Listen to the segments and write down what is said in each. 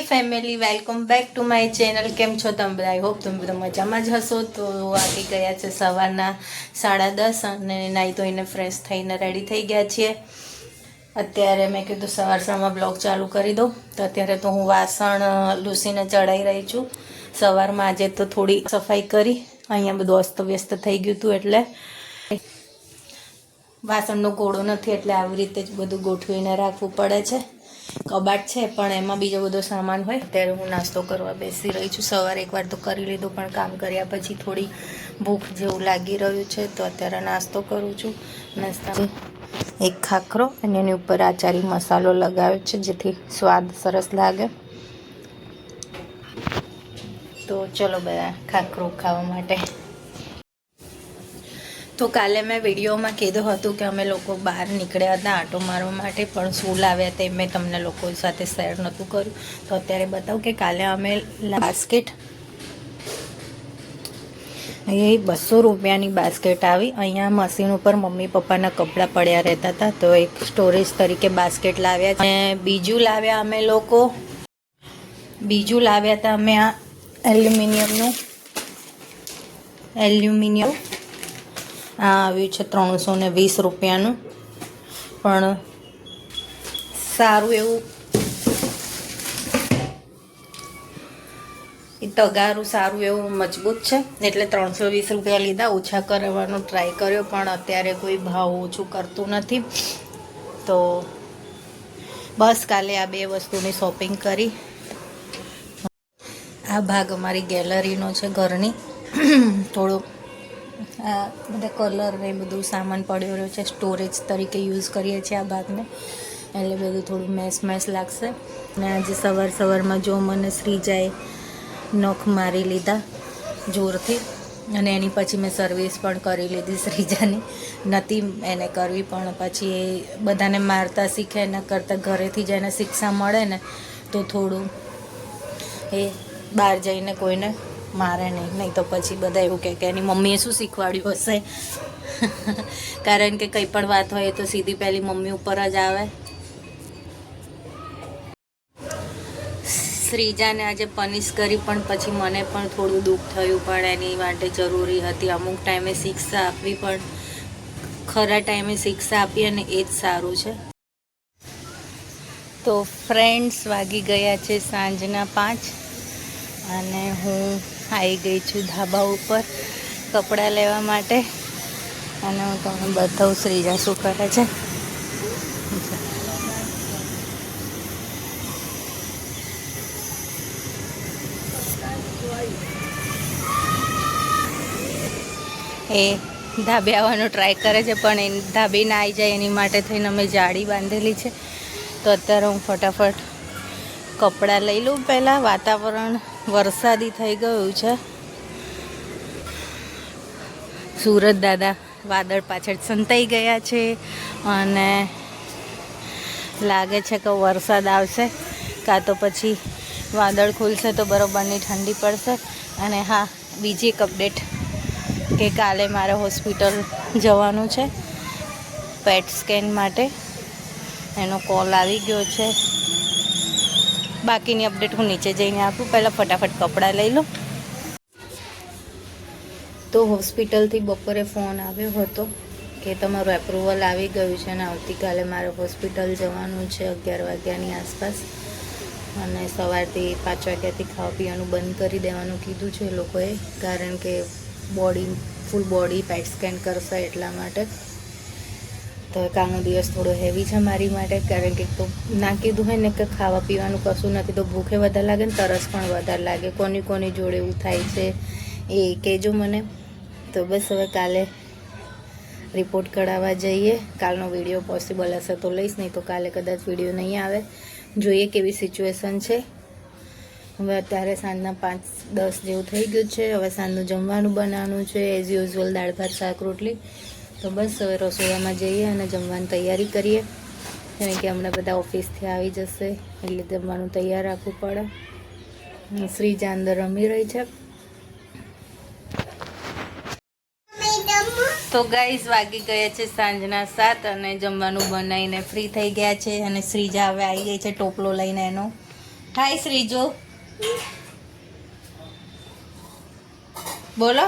Family, welcome back to my channel. કેમ છો તમે બધા? આઈ હોપ તમે બધા મજામાં જ હશો. તો આવી ગયા છે સવારના 10:30 અને નાહી ધોઈને ફ્રેશ થઈને રેડી થઈ ગયા છીએ. અત્યારે મેં કીધું સવારમાં બ્લોગ ચાલુ કરી દઉં. તો અત્યારે તો હું વાસણ લૂસીને ચડાવી રહી છું. સવારમાં આજે તો થોડી સફાઈ કરી, અહીંયા બધું અસ્તવ્યસ્ત થઈ ગયું હતું એટલે વાસણનો ઘોડો નથી એટલે આવી રીતે જ બધું ગોઠવીને રાખવું પડે છે. કબાટ છે પણ એમાં બીજો બધો સામાન હોય. અત્યારે હું નાસ્તો કરવા બેસી રહી છું. સવારે એકવાર તો કરી લીધું પણ કામ કર્યા પછી થોડી ભૂખ જેવું લાગી રહ્યું છે તો અત્યારે નાસ્તો કરું છું. નાસ્તા એક ખાખરો અને એની ઉપર આચારી મસાલો લગાવ્યો છે જેથી સ્વાદ સરસ લાગે. તો ચલો બધા ખાખરો ખાવા માટે. તો કાલે મેં વિડીયોમાં કીધું હતું કે અમે લોકો બહાર નીકળ્યા હતા આંટો મારવા માટે, પણ શું લાવ્યા તે મેં તમને લોકો સાથે શેર નહોતું કર્યું. તો અત્યારે બતાવું કે કાલે અમે બાસ્કેટ, એ 200 રૂપિયાની બાસ્કેટ આવી. અહીંયા મશીન ઉપર મમ્મી પપ્પાના કપડાં પડ્યા રહેતા હતા તો એક સ્ટોરેજ તરીકે બાસ્કેટ લાવ્યા. અને બીજું લાવ્યા હતા અમે આ એલ્યુમિનિયમ આ આવ્યું છે 320 રૂપિયાનું, પણ સારું એવું તગારું સારું એવું મજબૂત છે એટલે 320 રૂપિયા લીધા. ઓછા કરવાનો ટ્રાય કર્યો પણ અત્યારે કોઈ ભાવ ઓછું કરતું નથી. તો બસ કાલે આ 2 વસ્તુની શોપિંગ કરી. આ ભાગ અમારી ગેલેરીનો છે ઘરની. થોડું આ બધા કલર ને બધું સામાન પડ્યો રહ્યો છે, સ્ટોરેજ તરીકે યુઝ કરીએ છીએ આ ભાગને, એટલે બધું થોડું મેસ લાગશે. અને આજે સવારમાં જો મને શ્રીજાએ નખ મારી લીધા જોરથી, અને એની પછી મેં સર્વિસ પણ કરી લીધી. શ્રીજાની નથી એને કરવી પણ પછી એ બધાને મારતા શીખે એના કરતાં ઘરેથી જ એને શિક્ષા મળે ને તો થોડું એ બહાર જઈને કોઈને મારે નહીં તો પછી બધા એવું કહે કે એની મમ્મીએ શું શીખવાડ્યું હશે. કારણ કે કંઈ પણ વાત હોય તો સીધી પહેલી મમ્મી ઉપર જ આવે. શ્રીજાને આજે પનિશ કરી પણ પછી મને પણ થોડું દુઃખ થયું, પણ એની માટે જરૂરી હતી. અમુક ટાઈમે શિક્ષા આપવી પણ ખરા ટાઈમે શિક્ષા આપી અને એ જ સારું છે. તો ફ્રેન્ડ્સ, વાગી ગયા છે સાંજના 5 અને હું આવી ગઈ છું ધાબા ઉપર કપડાં લેવા માટે. અને હું તમને બતાવું શ્રીજા શું કરે છે. એ ધાબે આવવાનો ટ્રાય કરે છે પણ એ ધાબે ના આવી જાય એની માટે થઈને અમે જાળી બાંધેલી છે. તો અત્યારે હું ફટાફટ કપડાં લઈ લઉં. પહેલાં વાતાવરણ વરસાદી થઈ ગયું છે. સુરત દાદા વાદળ પાછળ સંતાઈ ગયા છે અને લાગે છે કે વરસાદ આવશે, કાં તો પછી વાદળ ખુલશે તો બરોબરની ઠંડી પડશે. અને હા, બીજી એક અપડેટ કે કાલે મારે હોસ્પિટલ જવાનું છે પેટ સ્કેન માટે. એનો કોલ આવી ગયો છે. બાકીની અપડેટ હું નીચે જઈને આપું. પહેલાં ફટાફટ કપડાં લઈ લઉં. તો હોસ્પિટલથી બપોરે ફોન આવ્યો હતો કે તમારું એપ્રુવલ આવી ગયું છે અને આવતીકાલે મારે હોસ્પિટલ જવાનું છે 11 વાગ્યાની આસપાસ. અને સવારથી 5 વાગ્યાથી ખાવા પીવાનું બંધ કરી દેવાનું કીધું છે એ લોકોએ, કારણ કે ફૂલ બોડી પેટ સ્કેન કરશે એટલા માટે. તો કાલનો દિવસ થોડો હેવી છે મારી માટે, કારણ કે તો ના કીધું હોય ને કે ખાવા પીવાનું કશું નથી તો ભૂખે વધારે લાગે ને તરસ પણ વધારે લાગે. કોની જોડે એવું થાય છે એ કહેજો મને. તો બસ હવે કાલે રિપોર્ટ કઢાવવા જઈએ. કાલનો વિડીયો પોસિબલ હશે તો લઈશ, નહીં તો કાલે કદાચ વિડીયો નહીં આવે. જોઈએ કેવી સિચ્યુએશન છે. હવે અત્યારે સાંજના 5:10 જેવું થઈ ગયું છે. હવે સાંજનું જમવાનું બનાવવાનું છે એઝ યુઝ્યુઅલ, દાળ ભાત શાક રોટલી. તો બસ હવે રસોડામાં જઈએ અને જમવાની તૈયારી કરીએ, કારણ કે હમણાં બધા ઓફિસથી આવી જશે એટલે જમવાનું તૈયાર રાખવું પડે. શ્રીજા અંદર રમી રહી છે. તો ગાઈઝ વાગી ગયા છે સાંજના 7 અને જમવાનું બનાવીને ફ્રી થઈ ગયા છે. અને શ્રીજા હવે આવી ગઈ છે ટોપલો લઈને એનો. હાય શ્રીજુ બોલો.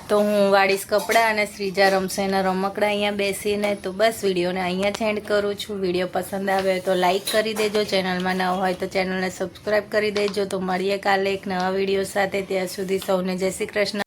તો હું વાળીશ કપડાં અને શ્રીજા રમશે એના રમકડા અહીંયા બેસીને. તો બસ વિડીયોને અહીંયા જ એન્ડ કરું છું. વિડીયો પસંદ આવે તો લાઈક કરી દેજો, ચેનલમાં નવા હોય તો ચેનલને સબસ્ક્રાઈબ કરી દેજો. તો મળીએ કાલે એક નવા વિડીયો સાથે. ત્યાં સુધી સૌને જય શ્રી કૃષ્ણ.